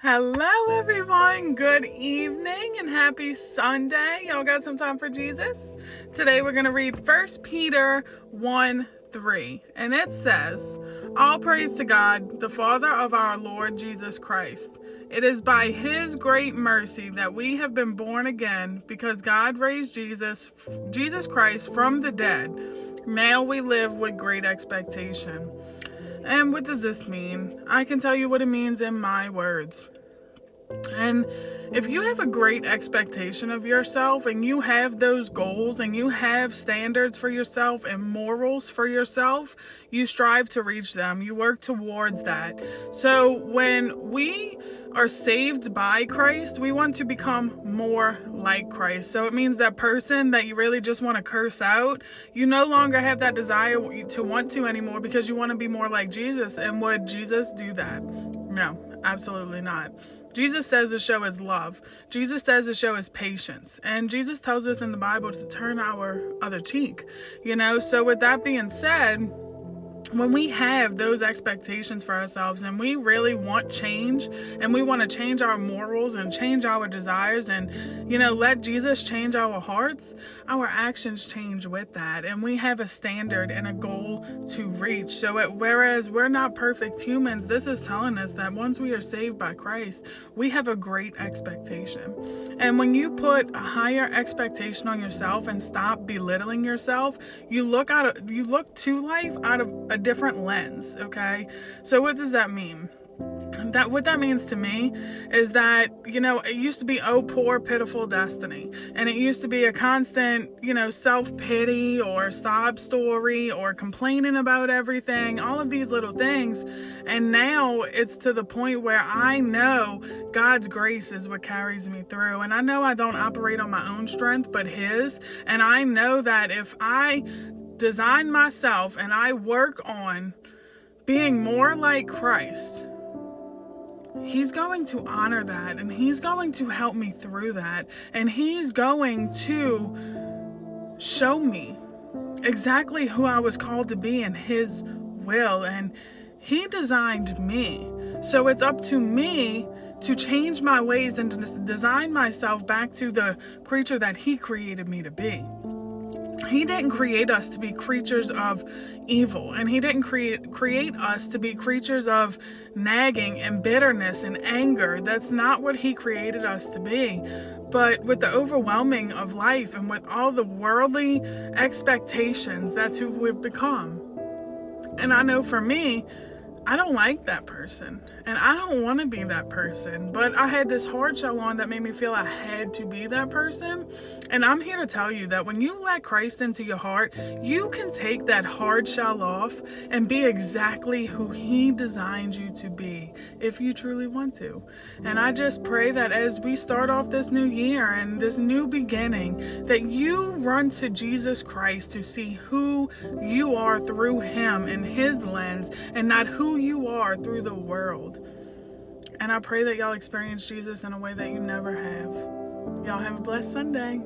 Hello everyone, good evening and happy Sunday. Y'all got some time for Jesus? Today we're going to read 1 Peter 1:3, and it says, "All praise to God, the Father of our Lord Jesus Christ. It is by his great mercy that we have been born again, because God raised Jesus Christ from the dead. Now we live with great expectation." And what does this mean? I can tell you what it means in my words. And if you have a great expectation of yourself and you have those goals and you have standards for yourself and morals for yourself, you strive to reach them. You work towards that. So when we are saved by Christ, we want to become more like Christ. So it means that person that you really just want to curse out, you no longer have that desire to want to anymore because you want to be more like Jesus. And would Jesus do that? No, absolutely not. Jesus says to show his love. Jesus says to show his patience. And Jesus tells us in the Bible to turn our other cheek. So with that being said, when we have those expectations for ourselves and we really want change and we want to change our morals and change our desires and, let Jesus change our hearts, our actions change with that. And we have a standard and a goal to reach. So whereas we're not perfect humans, this is telling us that once we are saved by Christ, we have a great expectation. And when you put a higher expectation on yourself and stop belittling yourself, you look to life out of a different lens. Okay, so what does that mean? What that means to me is that, it used to be, oh, poor, pitiful destiny. And it used to be a constant, self-pity or sob story or complaining about everything, all of these little things. And now it's to the point where I know God's grace is what carries me through. And I know I don't operate on my own strength, but his. And I know that if I design myself and I work on being more like Christ, he's going to honor that, and he's going to help me through that, and he's going to show me exactly who I was called to be in his will. And he designed me, so it's up to me to change my ways and to design myself back to the creature that he created me to be. He didn't create us to be creatures of evil, and he didn't create us to be creatures of nagging and bitterness and anger. That's not what he created us to be. But with the overwhelming of life and with all the worldly expectations, that's who we've become. And I know for me, I don't like that person, and I don't want to be that person, but I had this hard shell on that made me feel I had to be that person. And I'm here to tell you that when you let Christ into your heart, you can take that hard shell off and be exactly who he designed you to be, if you truly want to. And I just pray that as we start off this new year and this new beginning, that you run to Jesus Christ to see who you are through him and his lens, and not who you are through the world. And I pray that y'all experience Jesus in a way that you never have. Y'all have a blessed Sunday.